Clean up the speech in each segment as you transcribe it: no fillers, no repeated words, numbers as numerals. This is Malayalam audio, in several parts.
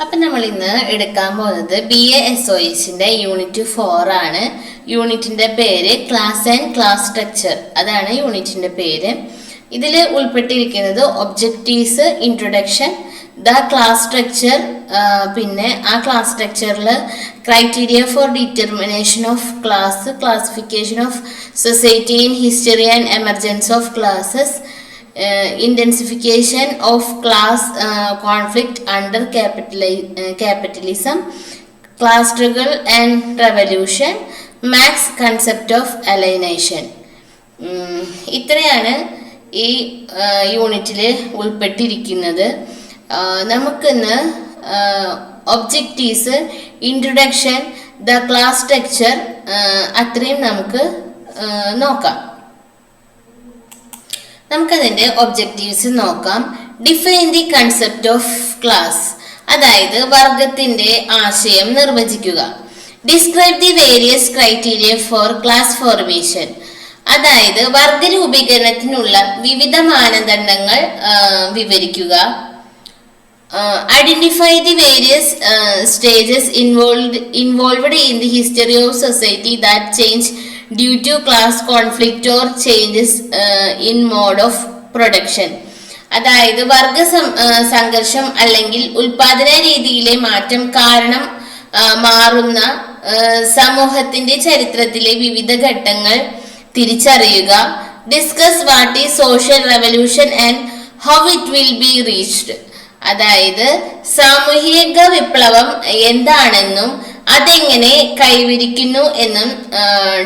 അപ്പം നമ്മൾ ഇന്ന് എടുക്കാൻ പോകുന്നത് BASOS യൂണിറ്റ് 4 ആണ്. യൂണിറ്റിന്റെ പേര് ക്ലാസ് ആൻഡ് ക്ലാസ് സ്ട്രക്ചർ. അതാണ് യൂണിറ്റിന്റെ പേര്. ഇതിൽ ഉൾപ്പെട്ടിരിക്കുന്നത് objectives, introduction, the class structure, പിന്നെ ആ ക്ലാസ് സ്ട്രക്ചറിൽ criteria for determination of class, classification of society in history and emergence of classes, intensification of class conflict under capitalism, class struggle and revolution, Marx concept of alienation. ഇത്രയാണ് ഈ യൂണിറ്റിൽ ഉൾപ്പെട്ടിരിക്കുന്നത്. നമുക്കിന്ന് objectives, introduction, the class structure അത്രയും നമുക്ക് നോക്കാം. നമുക്കതിൻ്റെ ഒബ്ജക്റ്റീവ്സ് നോക്കാം. Define the concept of class, അതായത് വർഗത്തിന്റെ ആശയം നിർവചിക്കുക. Describe the various criteria four class formation, അതായത് വർഗ രൂപീകരണത്തിനുള്ള വിവിധ മാനദണ്ഡങ്ങൾ വിവരിക്കുക. Identify the various stages involved in the history of society that change due to class conflict or changes in mode of production, അതായത് വർഗ സംഘർഷം അല്ലെങ്കിൽ ഉൽപാദന രീതിയിലെ മാറ്റം കാരണം മാറുന്ന സമൂഹത്തിന്റെ ചരിത്രത്തിലെ വിവിധ ഘട്ടങ്ങൾ തിരിച്ചറിയുക. Discuss what is social revolution and how it will be reached, അതായത് സാമൂഹിക വിപ്ലവം എന്താണെന്നും അതെങ്ങനെ കൈവരിക്കുന്നു എന്നും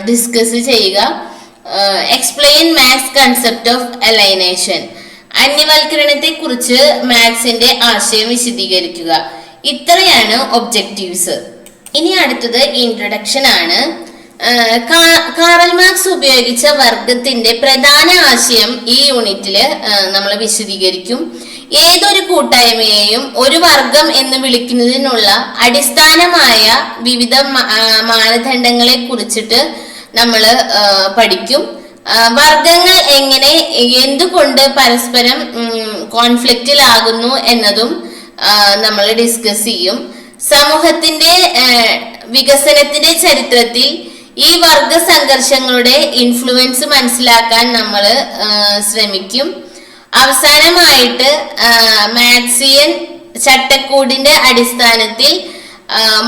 ഡിസ്കസ് ചെയ്യുക. Explain max concept of alienation, അന്യവൽക്കരണത്തെ കുറിച്ച് മാക്സിന്റെ ആശയം വിശദീകരിക്കുക. ഇത്രയാണ് ഒബ്ജക്റ്റീവ്സ്. ഇനി അടുത്തത് ഇൻട്രൊഡക്ഷൻ ആണ്. കാറൽ മാർക്സ് ഉപയോഗിച്ച വർഗത്തിന്റെ പ്രധാന ആശയം ഈ യൂണിറ്റില് നമ്മൾ വിശദീകരിക്കും. ഏതൊരു കൂട്ടായ്മയെയും ഒരു വർഗം എന്ന് വിളിക്കുന്നതിനുള്ള അടിസ്ഥാനമായ വിവിധ മാനദണ്ഡങ്ങളെ കുറിച്ചിട്ട് നമ്മൾ പഠിക്കും. വർഗങ്ങൾ എങ്ങനെ എന്തുകൊണ്ട് പരസ്പരം കോൺഫ്ലിക്റ്റിലാകുന്നു എന്നതും നമ്മൾ ഡിസ്കസ് ചെയ്യും. സമൂഹത്തിന്റെ വികസനത്തിന്റെ ചരിത്രത്തിൽ ഈ വർഗ സംഘർഷങ്ങളുടെ ഇൻഫ്ലുവൻസ് മനസ്സിലാക്കാൻ നമ്മൾ ശ്രമിക്കും. അവസാനമായിട്ട് മാർക്സിയൻ ചട്ടക്കൂടിന്റെ അടിസ്ഥാനത്തിൽ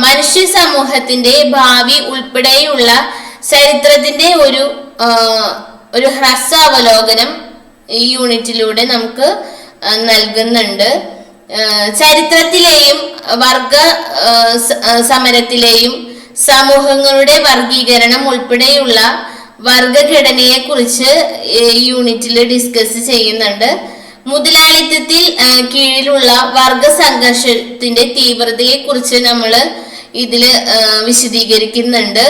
മനുഷ്യ സമൂഹത്തിന്റെ ഭാവി ഉൾപ്പെടെയുള്ള ചരിത്രത്തിന്റെ ഒരു ഹ്രസ്വാവലോകനം ഈ യൂണിറ്റിലൂടെ നമുക്ക് നൽകുന്നുണ്ട്. ചരിത്രത്തിലെയും വർഗ സമരത്തിലെയും സമൂഹങ്ങളുടെ വർഗീകരണം ഉൾപ്പെടെയുള്ള വർഗഘടനയെ കുറിച്ച് യൂണിറ്റിൽ ഡിസ്കസ് ചെയ്യുന്നുണ്ട്. മുതലാളിത്തത്തിൽ കീഴിലുള്ള വർഗ സംഘർഷത്തിന്റെ തീവ്രതയെ കുറിച്ച് നമ്മൾ ഇതിൽ വിശദീകരിക്കുന്നുണ്ട്.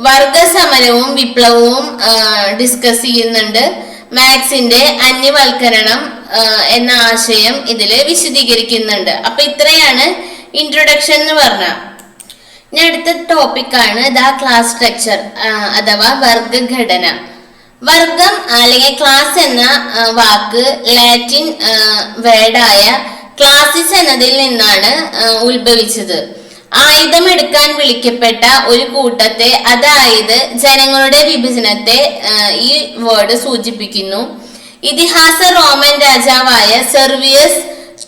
വർഗ സമരവും വിപ്ലവവും ഡിസ്കസ് ചെയ്യുന്നുണ്ട്. മാക്സിന്റെ അന്യവൽക്കരണം എന്ന ആശയം ഇതിൽ വിശദീകരിക്കുന്നുണ്ട്. അപ്പൊ ഇത്രയാണ് ഇൻട്രൊഡക്ഷൻ എന്ന് പറഞ്ഞ. ഇനി അടുത്ത ടോപ്പിക്കാണ് ദ ക്ലാസ് സ്ട്രക്ചർ അഥവാ വർഗഘടന. വർഗം അല്ലെങ്കിൽ ക്ലാസ് എന്ന വാക്ക് ലാറ്റിൻ വേർഡായ ക്ലാസിസ് എന്നതിൽ നിന്നാണ് ഉത്ഭവിച്ചത്. ആയുധമെടുക്കാൻ വിളിക്കപ്പെട്ട ഒരു കൂട്ടത്തെ, അതായത് ജനങ്ങളുടെ വിഭജനത്തെ ഈ വേർഡ് സൂചിപ്പിക്കുന്നു. ഇതിഹാസ റോമൻ രാജാവായ സെർവിയസ്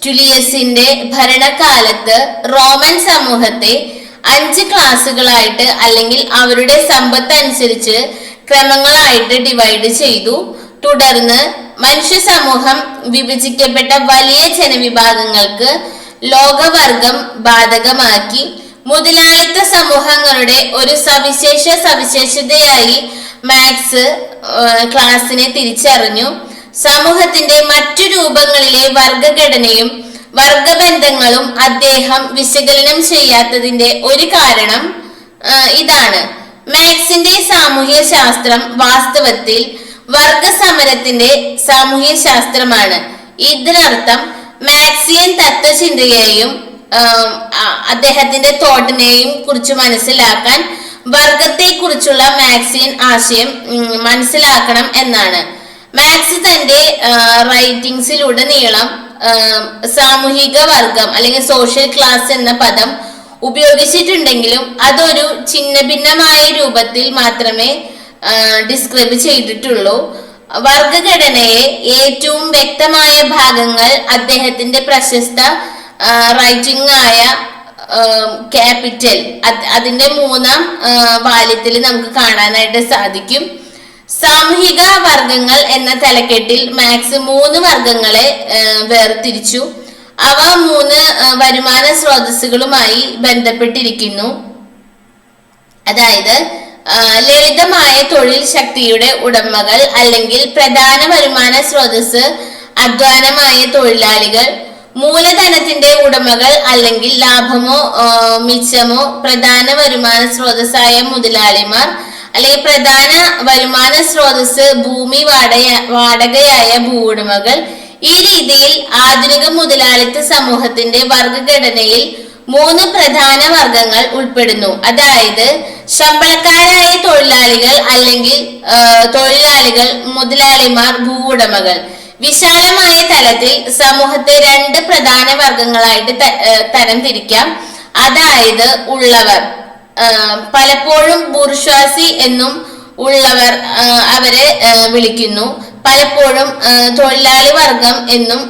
ടുലിയസിന്റെ ഭരണകാലത്ത് റോമൻ സമൂഹത്തെ 5 ക്ലാസുകളായിട്ട് അല്ലെങ്കിൽ അവരുടെ സമ്പത്ത് അനുസരിച്ച് ക്രമങ്ങളായിട്ട് ഡിവൈഡ് ചെയ്തു. തുടർന്ന് മനുഷ്യ സമൂഹം വിഭജിക്കപ്പെട്ട വലിയ ജനവിഭാഗങ്ങൾക്ക് ലോകവർഗം ബാധകമാക്കി. മുതലാളിത്ത സമൂഹങ്ങളുടെ ഒരു സവിശേഷതയായി മാർക്സ് ക്ലാസിനെ തിരിച്ചറിഞ്ഞു. സമൂഹത്തിന്റെ മറ്റു രൂപങ്ങളിലെ വർഗഘടനയും വർഗബന്ധങ്ങളും അദ്ദേഹം വിശകലനം ചെയ്യാത്തതിന്റെ ഒരു കാരണം ഇതാണ്. മാർക്സിന്റെ സാമൂഹ്യ ശാസ്ത്രം വാസ്തവത്തിൽ വർഗസമരത്തിന്റെ സാമൂഹ്യ ശാസ്ത്രമാണ്. ഇതിനർത്ഥം മാർക്സിയൻ തത്വചിന്തയെയും അദ്ദേഹത്തിന്റെ തോട്ടിനെയും കുറിച്ച് മനസ്സിലാക്കാൻ വർഗത്തെ കുറിച്ചുള്ള മാർക്സിയൻ ആശയം മനസ്സിലാക്കണം എന്നാണ്. മാർക്സ് തന്റെ റൈറ്റിംഗ്സിലുടനീളം സാമൂഹിക വർഗം അല്ലെങ്കിൽ സോഷ്യൽ ക്ലാസ് എന്ന പദം ഉപയോഗിച്ചിട്ടുണ്ടെങ്കിലും അതൊരു ചിഹ്ന ഭിന്നമായ രൂപത്തിൽ മാത്രമേ ഡിസ്ക്രൈബ് ചെയ്തിട്ടുള്ളൂ. വർഗഘടനയെ ഏറ്റവും വ്യക്തമായ ഭാഗങ്ങൾ അദ്ദേഹത്തിന്റെ പ്രശസ്ത റൈറ്റിംഗ് ആയ ക്യാപിറ്റൽ അതിന്റെ 3-ാം വാല്യത്തിൽ നമുക്ക് കാണാനായിട്ട് സാധിക്കും. സാമൂഹിക വർഗങ്ങൾ എന്ന തലക്കെട്ടിൽ മാർക്സ് 3 വർഗങ്ങളെ വേർതിരിച്ചു. അവ 3 വരുമാന സ്രോതസ്സുകളുമായി ബന്ധപ്പെട്ടിരിക്കുന്നു. അതായത് ലളിതമായ തൊഴിൽ ശക്തിയുടെ ഉടമകൾ അല്ലെങ്കിൽ പ്രധാന വരുമാന സ്രോതസ് അധ്വാനമായ തൊഴിലാളികൾ, മൂലധനത്തിന്റെ ഉടമകൾ അല്ലെങ്കിൽ ലാഭമോ മിച്ചമോ പ്രധാന വരുമാന സ്രോതസ്സായ മുതലാളിമാർ അല്ലെങ്കിൽ പ്രധാന വരുമാന സ്രോതസ് ഭൂമി വാടകയായ ഭൂവുടമകൾ. ഈ രീതിയിൽ ആധുനിക മുതലാളിത്ത സമൂഹത്തിന്റെ വർഗഘടനയിൽ 3 പ്രധാന വർഗങ്ങൾ ഉൾപ്പെടുന്നു. അതായത് ശമ്പളക്കാരായ തൊഴിലാളികൾ അല്ലെങ്കിൽ തൊഴിലാളികൾ, മുതലാളിമാർ, ഭൂവുടമകൾ. വിശാലമായ തലത്തിൽ സമൂഹത്തെ 2 പ്രധാന വർഗങ്ങളായിട്ട് തരംതിരിക്കാം. അതായത് ഉള്ളവർ, പലപ്പോഴും ബൂർഷ്വാസി എന്നും ഉള്ളവർ അവരെ വിളിക്കുന്നു, പലപ്പോഴും തൊഴിലാളി വർഗം എന്നും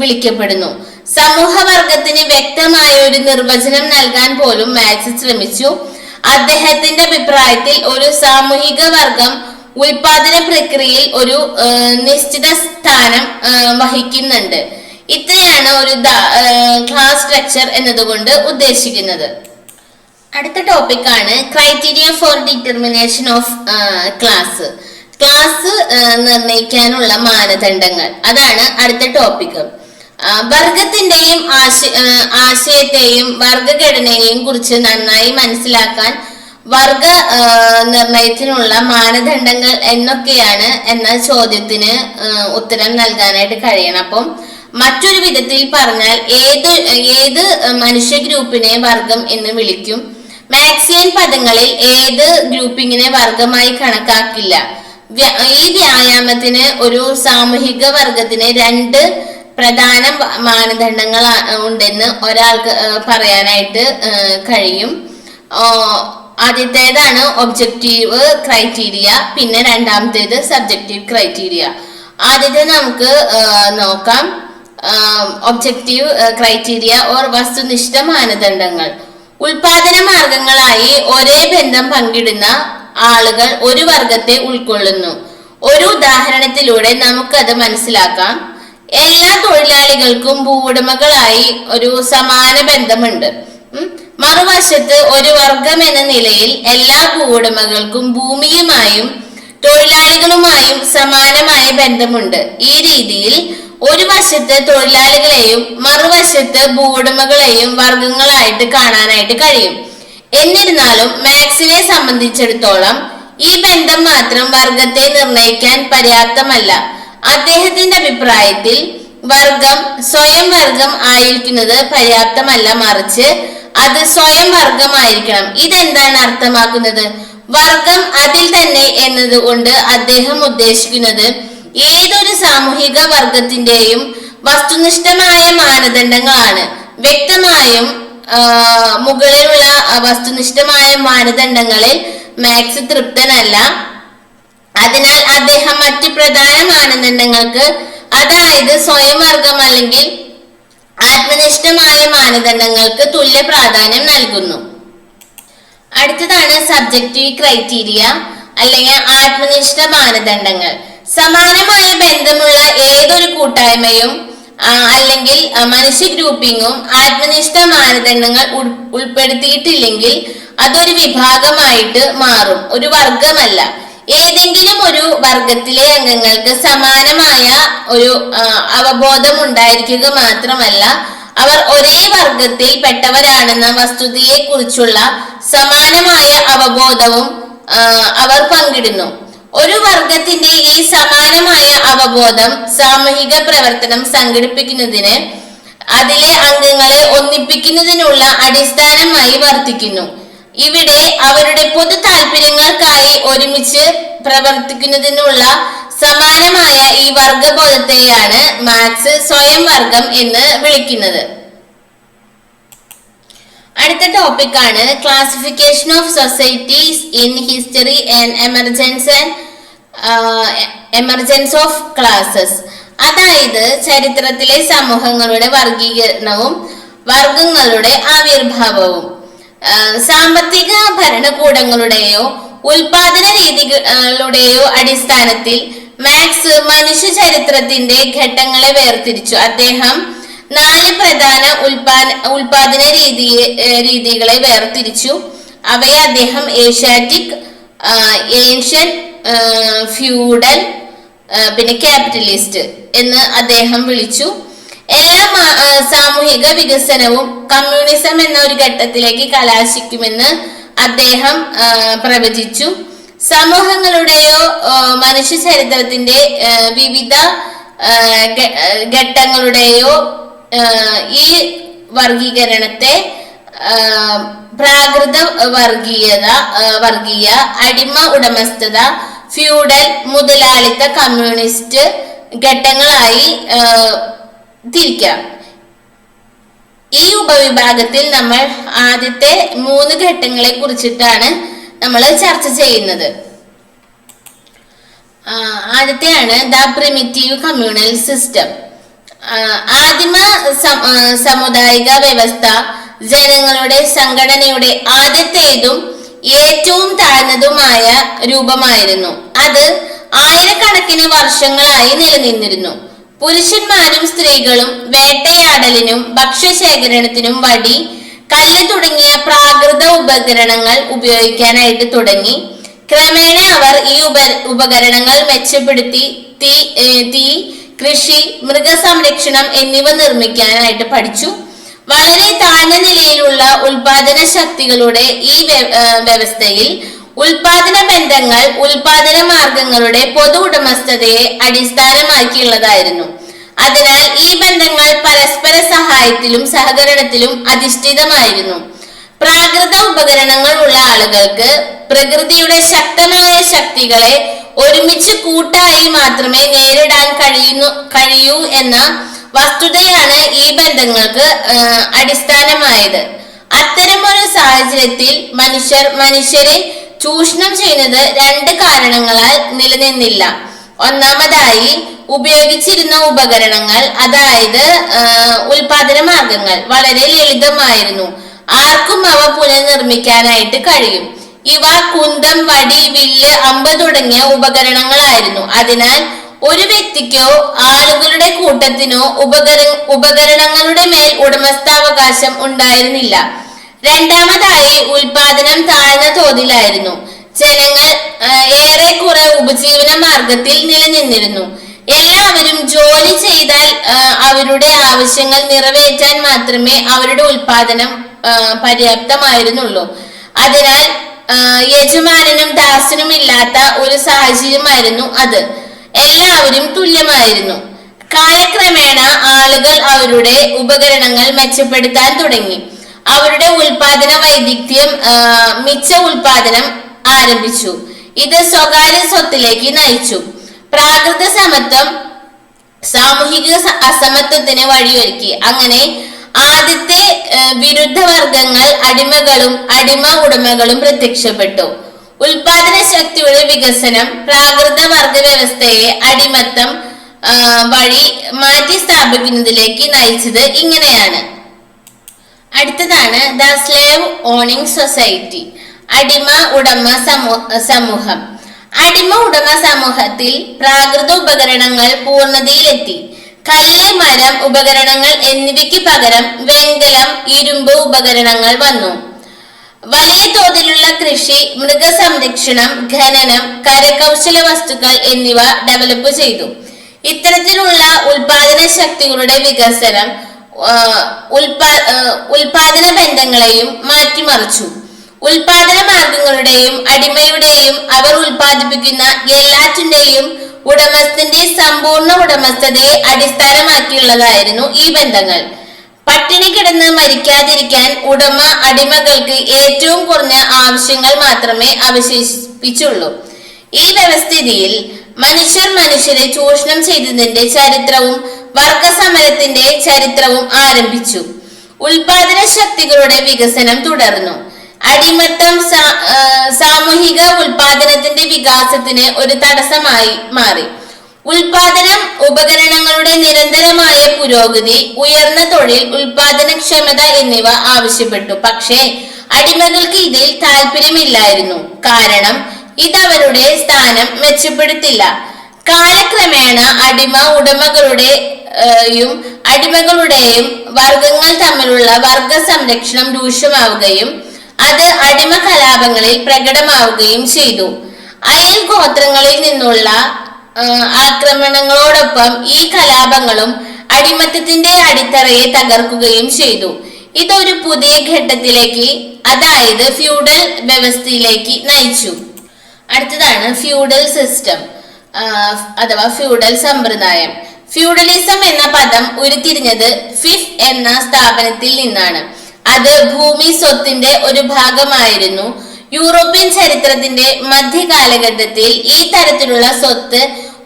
വിളിക്കപ്പെടുന്നു. സമൂഹവർഗത്തിന് വ്യക്തമായ ഒരു നിർവചനം നൽകാൻ പോലും മാർക്സ് ശ്രമിച്ചു. അദ്ദേഹത്തിന്റെ അഭിപ്രായത്തിൽ ഒരു സാമൂഹിക വർഗം ഉൽപാദന പ്രക്രിയയിൽ ഒരു നിശ്ചിത സ്ഥാനം വഹിക്കുന്നുണ്ട്. ഇത്രയാണ് ഒരു ക്ലാസ് സ്ട്രക്ചർ എന്നതുകൊണ്ട് ഉദ്ദേശിക്കുന്നത്. അടുത്ത ടോപ്പിക്കാണ് criteria for determination of class. Class നിർണയിക്കാനുള്ള മാനദണ്ഡങ്ങൾ, അതാണ് അടുത്ത ടോപ്പിക്ക്. വർഗത്തിന്റെയും ആശയത്തെയും വർഗഘടനയെയും കുറിച്ച് നന്നായി മനസ്സിലാക്കാൻ വർഗ നിർണയത്തിനുള്ള മാനദണ്ഡങ്ങൾ എന്നൊക്കെയാണ് എന്ന ചോദ്യത്തിന് ഉത്തരം നൽകാനായിട്ട് കഴിയണം. അപ്പം മറ്റൊരു വിധത്തിൽ പറഞ്ഞാൽ ഏത് മനുഷ്യ ഗ്രൂപ്പിനെ വർഗം എന്ന് വിളിക്കും? മാർക്സിയൻ പദങ്ങളിൽ ഏത് ഗ്രൂപ്പിങ്ങിനെ വർഗമായി കണക്കാക്കില്ല. ഈ വ്യായാമത്തിന് ഒരു സാമൂഹിക വർഗത്തിന് 2 പ്രധാന മാനദണ്ഡങ്ങൾ ഉണ്ടെന്ന് ഒരാൾക്ക് പറയാനായിട്ട് കഴിയും. ആദ്യത്തേതാണ് ഒബ്ജക്റ്റീവ് ക്രൈറ്റീരിയ, പിന്നെ രണ്ടാമത്തേത് സബ്ജക്റ്റീവ് ക്രൈറ്റീരിയ. ആദ്യത്തെ നമുക്ക് നോക്കാം. ഒബ്ജക്റ്റീവ് ക്രൈറ്റീരിയ ഓർ വസ്തുനിഷ്ഠ മാനദണ്ഡങ്ങൾ. ഉൽപാദന മാർഗങ്ങളായി ഒരേ ബന്ധം പങ്കിടുന്ന ആളുകൾ ഒരു വർഗത്തെ ഉൾക്കൊള്ളുന്നു. ഒരു ഉദാഹരണത്തിലൂടെ നമുക്കത് മനസ്സിലാക്കാം. എല്ലാ തൊഴിലാളികൾക്കും ഭൂവുടമകളായി ഒരു സമാന ബന്ധമുണ്ട്. മറുവശത്ത് ഒരു വർഗം എന്ന നിലയിൽ എല്ലാ ഭൂവുടമകൾക്കും ഭൂമിയുമായും തൊഴിലാളികളുമായും സമാനമായ ബന്ധമുണ്ട്. ഈ രീതിയിൽ ഒരു വശത്ത് തൊഴിലാളികളെയും മറുവശത്ത് ഭൂവുടമകളെയും വർഗങ്ങളായിട്ട് കാണാനായിട്ട് കഴിയും. എന്നിരുന്നാലും മാർക്സിനെ സംബന്ധിച്ചിടത്തോളം ഈ ബന്ധം മാത്രം വർഗത്തെ നിർണയിക്കാൻ പര്യാപ്തമല്ല. അദ്ദേഹത്തിന്റെ അഭിപ്രായത്തിൽ വർഗം സ്വയം വർഗം ആയിരിക്കുന്നത് പര്യാപ്തമല്ല, മറിച്ച് അത് സ്വയം വർഗമായിരിക്കണം. ഇതെന്താണ് അർത്ഥമാക്കുന്നത്? വർഗം അതിൽ തന്നെ എന്നതുകൊണ്ട് അദ്ദേഹം ഉദ്ദേശിക്കുന്നത് ഏതൊരു സാമൂഹിക വർഗത്തിന്റെയും വസ്തുനിഷ്ഠമായ മാനദണ്ഡങ്ങളാണ്. വ്യക്തമായും മുകളിലുള്ള വസ്തുനിഷ്ഠമായ മാനദണ്ഡങ്ങളിൽ മാർക്സ് തൃപ്തനല്ല. അതിനാൽ അദ്ദേഹം മറ്റ് പ്രധാന മാനദണ്ഡങ്ങൾക്ക്, അതായത് സ്വയം വർഗം അല്ലെങ്കിൽ ആത്മനിഷ്ഠമായ മാനദണ്ഡങ്ങൾക്ക് തുല്യ പ്രാധാന്യം നൽകുന്നു. അടുത്തതാണ് സബ്ജക്റ്റീവ് ക്രൈറ്റീരിയ അല്ലെങ്കിൽ ആത്മനിഷ്ഠ മാനദണ്ഡങ്ങൾ. സമാനമായ ബന്ധമുള്ള ഏതൊരു കൂട്ടായ്മയും അല്ലെങ്കിൽ മനുഷ്യ ഗ്രൂപ്പിങ്ങും ആത്മനിഷ്ഠ മാനദണ്ഡങ്ങൾ ഉൾപ്പെടുത്തിയിട്ടില്ലെങ്കിൽ അതൊരു വിഭാഗമായിട്ട് മാറും, ഒരു വർഗമല്ല. ഏതെങ്കിലും ഒരു വർഗത്തിലെ അംഗങ്ങൾക്ക് സമാനമായ ഒരു അവബോധം ഉണ്ടായിരിക്കുക മാത്രമല്ല, അവർ ഒരേ വർഗത്തിൽ പെട്ടവരാണെന്ന വസ്തുതയെ കുറിച്ചുള്ള സമാനമായ അവബോധവും അവർ പങ്കിടുന്നു. ഒരു വർഗത്തിന്റെ ഈ സമാനമായ അവബോധം സാമൂഹിക പ്രവർത്തനം സംഘടിപ്പിക്കുന്നതിന് അതിലെ അംഗങ്ങളെ ഒന്നിപ്പിക്കുന്നതിനുള്ള അടിസ്ഥാനമായി വർത്തിക്കുന്നു. ഇവിടെ അവരുടെ പൊതു താല്പര്യങ്ങൾക്കായി ഒരുമിച്ച് പ്രവർത്തിക്കുന്നതിനുള്ള സമാനമായ ഈ വർഗബോധത്തെയാണ് മാർക്സ് സ്വയം വർഗം എന്ന് വിളിക്കുന്നത്. അടുത്ത ടോപ്പിക്കാണ് classification of societies in history and emergence of classes. അതായത് ചരിത്രത്തിലെ സമൂഹങ്ങളുടെ വർഗീകരണവും വർഗങ്ങളുടെ ആവിർഭാവവും. സാമ്പത്തിക ഭരണകൂടങ്ങളുടെയോ ഉൽപാദന രീതികളുടെയോ അടിസ്ഥാനത്തിൽ മാർക്സ് മനുഷ്യ ചരിത്രത്തിന്റെ ഘട്ടങ്ങളെ വേർതിരിച്ചു. അദ്ദേഹം 4 പ്രധാന ഉൽപാദന രീതികളെ വേർതിരിച്ചു. അവയെ അദ്ദേഹം ഏഷ്യാറ്റിക്, ഏൻഷ്യൻ, ഫ്യൂഡൽ, പിന്നെ ക്യാപിറ്റലിസ്റ്റ് എന്ന് അദ്ദേഹം വിളിച്ചു. എല്ലാ സാമൂഹിക വികസനവും കമ്മ്യൂണിസം എന്ന ഒരു ഘട്ടത്തിലേക്ക് കലാശിക്കുമെന്ന് അദ്ദേഹം പ്രവചിച്ചു. സമൂഹങ്ങളുടെയോ മനുഷ്യ ചരിത്രത്തിന്റെ വിവിധ ഘട്ടങ്ങളുടെയോ ഈ വർഗീകരണത്തെ പ്രാകൃത വർഗീയ, അടിമ ഉടമസ്ഥത, ഫ്യൂഡൽ, മുതലാളിത്ത, കമ്മ്യൂണിസ്റ്റ് ഘട്ടങ്ങളായി തിരിക്കാം. ഈ ഉപവിഭാഗത്തിൽ നമ്മൾ ആദ്യത്തെ 3 ഘട്ടങ്ങളെ കുറിച്ചിട്ടാണ് നമ്മൾ ചർച്ച ചെയ്യുന്നത്. ആദ്യത്തെയാണ് ദ പ്രിമിറ്റീവ് കമ്മ്യൂണൽ സിസ്റ്റം. ആദിമ സാമുദായിക വ്യവസ്ഥ ജനങ്ങളുടെ സംഘടനയുടെ ആദ്യത്തേതും ഏറ്റവും താഴ്ന്നതുമായ രൂപമായിരുന്നു. അത് ആയിരക്കണക്കിന് വർഷങ്ങളായി നിലനിന്നിരുന്നു. പുരുഷന്മാരും സ്ത്രീകളും വേട്ടയാടലിനും ഭക്ഷ്യശേഖരണത്തിനും വടി, കല്ല് തുടങ്ങിയ പ്രാകൃത ഉപകരണങ്ങൾ ഉപയോഗിക്കാനായിട്ട് തുടങ്ങി. ക്രമേണ അവർ ഈ ഉപകരണങ്ങൾ മെച്ചപ്പെടുത്തി തീ, കൃഷി, മൃഗസംരക്ഷണം എന്നിവ നിർമ്മിക്കാനായിട്ട് പഠിച്ചു. വളരെ താഴ്ന്ന നിലയിലുള്ള ഉൽപാദന ശക്തികളുടെ ഈ വ്യവസ്ഥയിൽ ഉൽപാദന ബന്ധങ്ങൾ ഉൽപാദന മാർഗങ്ങളുടെ പൊതു ഉടമസ്ഥതയെ അടിസ്ഥാനമാക്കിയുള്ളതായിരുന്നു. അതിനാൽ ഈ ബന്ധങ്ങൾ പരസ്പര സഹായത്തിലും സഹകരണത്തിലും അധിഷ്ഠിതമായിരുന്നു. പ്രാകൃത ഉപകരണങ്ങൾ ഉള്ള ആളുകൾക്ക് പ്രകൃതിയുടെ ശക്തമായ ശക്തികളെ ഒരുമിച്ച് കൂട്ടായി മാത്രമേ നേരിടാൻ കഴിയൂ എന്ന വസ്തുതയാണ് ഈ ബന്ധങ്ങൾക്ക് അടിസ്ഥാനമായത്. അത്തരമൊരു സാഹചര്യത്തിൽ മനുഷ്യരെ ചൂഷണം ചെയ്യുന്നത് 2 കാരണങ്ങളാൽ നിലനിന്നില്ല. ഒന്നാമതായി, ഉപയോഗിച്ചിരുന്ന ഉപകരണങ്ങൾ, അതായത് ഉൽപാദന മാർഗങ്ങൾ വളരെ ലളിതമായിരുന്നു. ആർക്കും അവ പുനർനിർമ്മിക്കാനായിട്ട് കഴിയും. ഇവ കുന്തം, വടി, വില്ല്, അമ്പ് തുടങ്ങിയ ഉപകരണങ്ങളായിരുന്നു. അതിനാൽ ഒരു വ്യക്തിക്കോ ആളുകളുടെ കൂട്ടത്തിനോ ഉപകരണങ്ങളുടെ മേൽ ഉടമസ്ഥാവകാശം ഉണ്ടായിരുന്നില്ല. രണ്ടാമതായി, ഉൽപാദനം താഴ്ന്ന തോതിലായിരുന്നു. ജനങ്ങൾ ഏറെക്കുറെ ഉപജീവന മാർഗത്തിൽ നിലനിന്നിരുന്നു. എല്ലാവരും ജോലി ചെയ്താൽ അവരുടെ ആവശ്യങ്ങൾ നിറവേറ്റാൻ മാത്രമേ അവരുടെ ഉൽപാദനം പര്യാപ്തമായിരുന്നുള്ളൂ. അതിനാൽ യജമാനനും ദാസനും ഇല്ലാത്ത ഒരു സാഹചര്യമായിരുന്നു അത്. എല്ലാവരും തുല്യമായിരുന്നു. കാലക്രമേണ ആളുകൾ അവരുടെ ഉപകരണങ്ങൾ മെച്ചപ്പെടുത്താൻ തുടങ്ങി. അവരുടെ ഉൽപാദന വൈദഗ്ധ്യം മിച്ച ഉൽപാദനം ആരംഭിച്ചു. ഇത് സ്വകാര്യ സ്വത്തിലേക്ക് നയിച്ചു. പ്രാകൃത സമത്വം സാമൂഹിക അസമത്വത്തിന് വഴിയൊരുക്കി. അങ്ങനെ ആദ്യത്തെ വിരുദ്ധ വർഗങ്ങൾ അടിമകളും അടിമ ഉടമകളും പ്രത്യക്ഷപ്പെട്ടു. ഉൽപാദന ശക്തിയുടെ വികസനം പ്രാകൃത വർഗ വ്യവസ്ഥയെ അടിമത്തം വഴി മാറ്റി സ്ഥാപിക്കുന്നതിലേക്ക് നയിച്ചത് ഇങ്ങനെയാണ്. അടുത്തതാണ് ദ സ്ലേവ് ഓണിംഗ് സൊസൈറ്റി, അടിമ ഉടമ സമൂഹം. അടിമ ഉടമ സമൂഹത്തിൽ പ്രാകൃത ഉപകരണങ്ങൾ പൂർണ്ണതയിലെത്തി. കല്ല്, മരം ഉപകരണങ്ങൾ എന്നിവയ്ക്ക് പകരം വെങ്കലം, ഇരുമ്പ് ഉപകരണങ്ങൾ വന്നു. വലിയ തോതിലുള്ള കൃഷി, മൃഗസംരക്ഷണം, ഖനനം, കരകൗശല വസ്തുക്കൾ എന്നിവ ഡെവലപ്പ് ചെയ്തു. ഇത്തരത്തിലുള്ള ഉൽപാദന ശക്തികളുടെ വികസനം ഉൽപാദന ബന്ധങ്ങളെയും മാറ്റിമറിച്ചു. ഉൽപാദന മാർഗങ്ങളുടെയും അടിമയുടെയും അവർ ഉൽപാദിപ്പിക്കുന്ന എല്ലാറ്റിന്റെയും ഉടമസ്ഥന്റെ സമ്പൂർണ്ണ ഉടമസ്ഥതയെ അടിസ്ഥാനമാക്കിയുള്ളതായിരുന്നു ഈ ബന്ധങ്ങൾ. പട്ടിണി കിടന്ന് മരിക്കാതിരിക്കാൻ ഉടമ അടിമകൾക്ക് ഏറ്റവും കുറഞ്ഞ ആവശ്യങ്ങൾ മാത്രമേ അവശേഷിപ്പിച്ചുള്ളൂ. ഈ വ്യവസ്ഥിതിയിൽ മനുഷ്യരെ ചൂഷണം ചെയ്തതിന്റെ ചരിത്രവും വർഗസമരത്തിന്റെ ചരിത്രവും ആരംഭിച്ചു. ഉൽപാദന ശക്തികളുടെ വികസനം തുടർന്നു. അടിമത്തം സാമൂഹിക ഉൽപാദനത്തിന്റെ വികാസത്തിന് ഒരു തടസ്സമായി മാറി. ഉൽപാദനം, ഉപകരണങ്ങളുടെ നിരന്തരമായ പുരോഗതി, ഉയർന്ന തൊഴിൽ, ഉൽപാദനക്ഷമത എന്നിവ ആവശ്യപ്പെട്ടു. പക്ഷേ അടിമകൾക്ക് ഇതിൽ താല്പര്യമില്ലായിരുന്നു. കാരണം ഇതവരുടെ സ്ഥാനം മെച്ചപ്പെടുത്തില്ല. കാലക്രമേണ അടിമകളുടെയും വർഗങ്ങൾ തമ്മിലുള്ള വർഗ സംരക്ഷണം രൂക്ഷമാവുകയും അത് അടിമ കലാപങ്ങളിൽ പ്രകടമാവുകയും ചെയ്തു. അയൽ ഗോത്രങ്ങളിൽ നിന്നുള്ള ആക്രമണങ്ങളോടൊപ്പം ഈ കലാപങ്ങളും അടിമത്തത്തിന്റെ അടിത്തറയെ തകർക്കുകയും ചെയ്തു. ഇതൊരു പുതിയ ഘട്ടത്തിലേക്ക്, അതായത് ഫ്യൂഡൽ വ്യവസ്ഥയിലേക്ക് നയിച്ചു. അടുത്തതാണ് ഫ്യൂഡൽ സിസ്റ്റം അഥവാ ഫ്യൂഡൽ സമ്പ്രദായം. ഫ്യൂഡലിസം എന്ന പദം ഉരുത്തിരിഞ്ഞത് ഫിഫ് എന്ന സ്ഥാപനത്തിൽ നിന്നാണ്. അത് ഭൂമി സ്വത്തിന്റെ ഒരു ഭാഗമായിരുന്നു. യൂറോപ്യൻ ചരിത്രത്തിന്റെ മധ്യകാലഘട്ടത്തിൽ ഈ തരത്തിലുള്ള സ്വത്ത്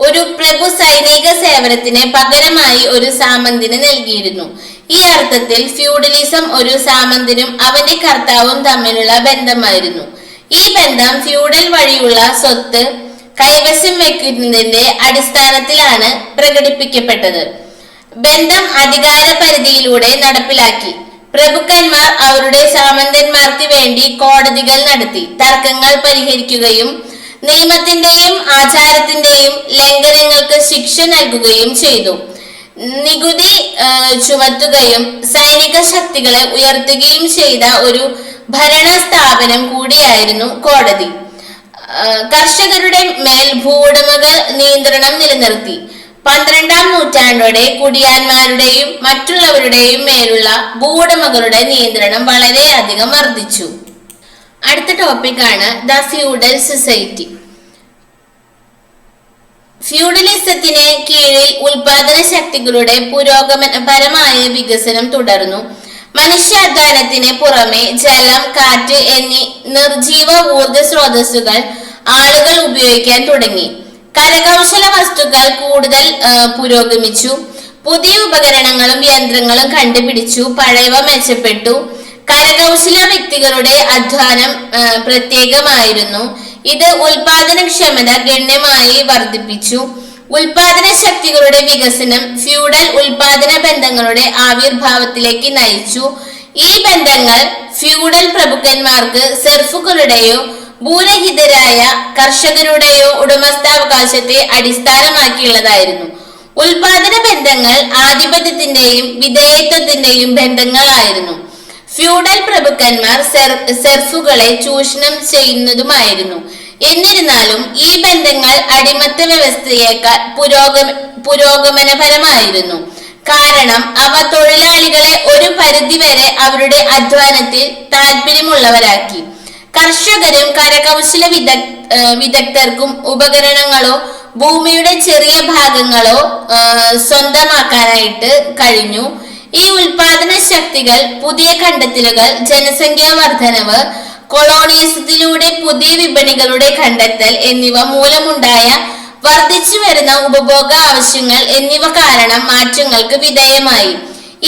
ഒരു പ്രഭു സൈനിക സേവനത്തിന് പകരമായി ഒരു സാമന്തിന് നൽകിയിരുന്നു. ഈ അർത്ഥത്തിൽ ഫ്യൂഡലിസം ഒരു സാമന്തനും അവന്റെ കർത്താവും തമ്മിലുള്ള ബന്ധമായിരുന്നു. ഈ ബന്ധം ഫ്യൂഡൽ വഴിയുള്ള സ്വത്ത് കൈവശം വെക്കുന്നതിന്റെ അടിസ്ഥാനത്തിലാണ് പ്രകടിപ്പിക്കപ്പെട്ടത്. ബന്ധം അധികാര പരിധിയിലൂടെ നടപ്പിലാക്കി. പ്രഭുക്കന്മാർ അവരുടെ സാമന്തന്മാർക്ക് വേണ്ടി കോടതികൾ നടത്തി തർക്കങ്ങൾ പരിഹരിക്കുകയും നിയമത്തിന്റെയും ആചാരത്തിന്റെയും ലംഘനങ്ങൾക്ക് ശിക്ഷ നൽകുകയും ചെയ്തു. നികുതി ചുമത്തുകയും സൈനിക ശക്തികളെ ഉയർത്തുകയും ചെയ്ത ഒരു ഭരണ സ്ഥാപനം കൂടിയായിരുന്നു കോടതി. കർഷകരുടെ മേൽ ഭൂവുടമകൾ നിയന്ത്രണം നിലനിർത്തി. 12-ാം നൂറ്റാണ്ടോടെ കുടിയാന്മാരുടെയും മറ്റുള്ളവരുടെയും മേലുള്ള ഭൂവുടമകളുടെ നിയന്ത്രണം വളരെയധികം വർദ്ധിച്ചു. അടുത്ത ടോപ്പിക്കാണ് ദ ഫ്യൂഡൽ സൊസൈറ്റി. ഫ്യൂഡലിസത്തിന് കീഴിൽ ഉൽപാദന ശക്തികളുടെ പുരോഗമനപരമായ വികസനം തുടർന്നു. മനുഷ്യാധ്വാനത്തിന് പുറമെ ജലം, കാറ്റ് എന്നീ നിർജീവ ഊർജ സ്രോതസ്സുകൾ ആളുകൾ ഉപയോഗിക്കാൻ തുടങ്ങി. കരകൗശല വസ്തുക്കൾ കൂടുതൽ പുരോഗമിച്ചു. പുതിയ ഉപകരണങ്ങളും യന്ത്രങ്ങളും കണ്ടുപിടിച്ചു. പഴയവ മെച്ചപ്പെട്ടു. കരകൗശല വ്യക്തികളുടെ അധ്വാനം പ്രത്യേകമായിരുന്നു. ഇത് ഉൽപാദനക്ഷമത ഗണ്യമായി വർദ്ധിപ്പിച്ചു. ഉൽപാദന ശക്തികളുടെ വികസനം ഫ്യൂഡൽ ഉൽപാദന ബന്ധങ്ങളുടെ ആവിർഭാവത്തിലേക്ക് നയിച്ചു. ഈ ബന്ധങ്ങൾ ഫ്യൂഡൽ പ്രഭുക്കന്മാർക്ക് സെർഫുകളുടെയോ ഭൂരഹിതരായ കർഷകരുടെയോ ഉടമസ്ഥാവകാശത്തെ അടിസ്ഥാനമാക്കിയുള്ളതായിരുന്നു. ഉൽപാദന ബന്ധങ്ങൾ ആധിപത്യത്തിന്റെയും വിധേയത്വത്തിന്റെയും ബന്ധങ്ങളായിരുന്നു. ഫ്യൂഡൽ പ്രഭുക്കന്മാർ സെർഫുകളെ ചൂഷണം ചെയ്യുന്നതുമായിരുന്നു. എന്നിരുന്നാലും ഈ ബന്ധങ്ങൾ അടിമത്ത വ്യവസ്ഥയേക്കാൾ പുരോഗമനപരമായിരുന്നു. കാരണം അവ തൊഴിലാളികളെ ഒരു പരിധിവരെ അവരുടെ അധ്വാനത്തിൽ താല്പര്യമുള്ളവരാക്കി. കർഷകരും കരകൗശല വിദഗ്ധർക്കും ഉപകരണങ്ങളോ ഭൂമിയുടെ ചെറിയ ഭാഗങ്ങളോ സ്വന്തമാക്കാനായിട്ട് കഴിഞ്ഞു. ഈ ഉൽപാദന ശക്തികൾ, പുതിയ കണ്ടെത്തലുകൾ, ജനസംഖ്യാ വർധനവ്, കൊളോണിയസത്തിലൂടെ പുതിയ വിപണികളുടെ കണ്ടെത്തൽ എന്നിവ മൂലമുണ്ടായ വർദ്ധിച്ചു വരുന്ന ഉപഭോഗ ആവശ്യങ്ങൾ എന്നിവ കാരണം മാറ്റങ്ങൾക്ക് വിധേയമായി.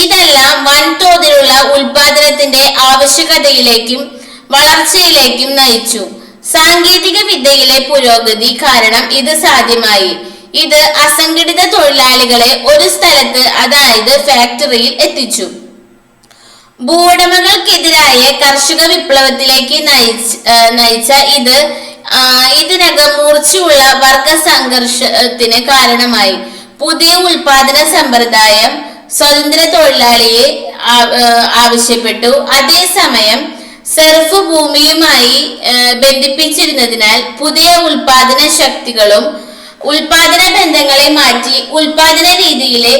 ഇതെല്ലാം വൻതോതിലുള്ള ഉൽപാദനത്തിന്റെ ആവശ്യകതയിലേക്കും വളർച്ചയിലേക്കും നയിച്ചു. സാങ്കേതിക വിദ്യയിലെ പുരോഗതി കാരണം ഇത് സാധ്യമായി. ഇത് അസംഘടിത തൊഴിലാളികളെ ഒരു സ്ഥലത്ത്, അതായത് ഫാക്ടറിയിൽ എത്തിച്ചു. ഭൂവുടമകൾക്കെതിരായ കർഷക വിപ്ലവത്തിലേക്ക് നയിച്ച ഇതിനകം മൂർച്ചയുള്ള വർഗ സംഘർഷത്തിന് കാരണമായി. പുതിയ ഉൽപാദന സമ്പ്രദായം സ്വതന്ത്ര തൊഴിലാളിയെ ആവശ്യപ്പെട്ടു. അതേസമയം സെർഫ് ഭൂമിയുമായി ബന്ധിപ്പിച്ചിരുന്നതിനാൽ പുതിയ ഉൽപാദന ശക്തികളും ഉൽപാദന ബന്ധങ്ങളെ മാറ്റി ഉൽപാദന രീതിയിലെ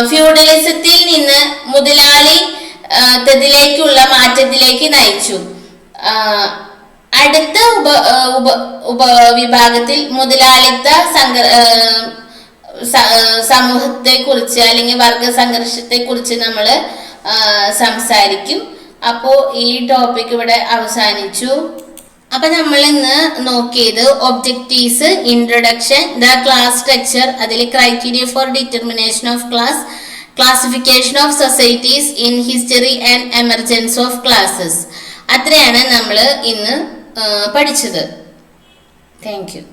ഫ്യൂഡലിസത്തിൽ നിന്ന് മുതലാളിത്തത്തിലേക്കുള്ള മാറ്റത്തിലേക്ക് നയിച്ചു. അടുത്ത ഉപവിഭാഗത്തിൽ മുതലാളിത്ത സമൂഹത്തെ കുറിച്ച് അല്ലെങ്കിൽ വർഗ സംഘർഷത്തെ കുറിച്ച് നമ്മൾ സംസാരിക്കും. അപ്പോൾ ഈ ടോപ്പിക് ഇവിടെ അവസാനിച്ചു. അപ്പൊ നമ്മൾ ഇന്ന് നോക്കിയത് objectives, introduction, the class structure, അതിൽ criteria for determination of class, classification of societies in history and emergence of classes. അത്രയാണ് നമ്മൾ ഇന്ന് പഠിച്ചത്. Thank U.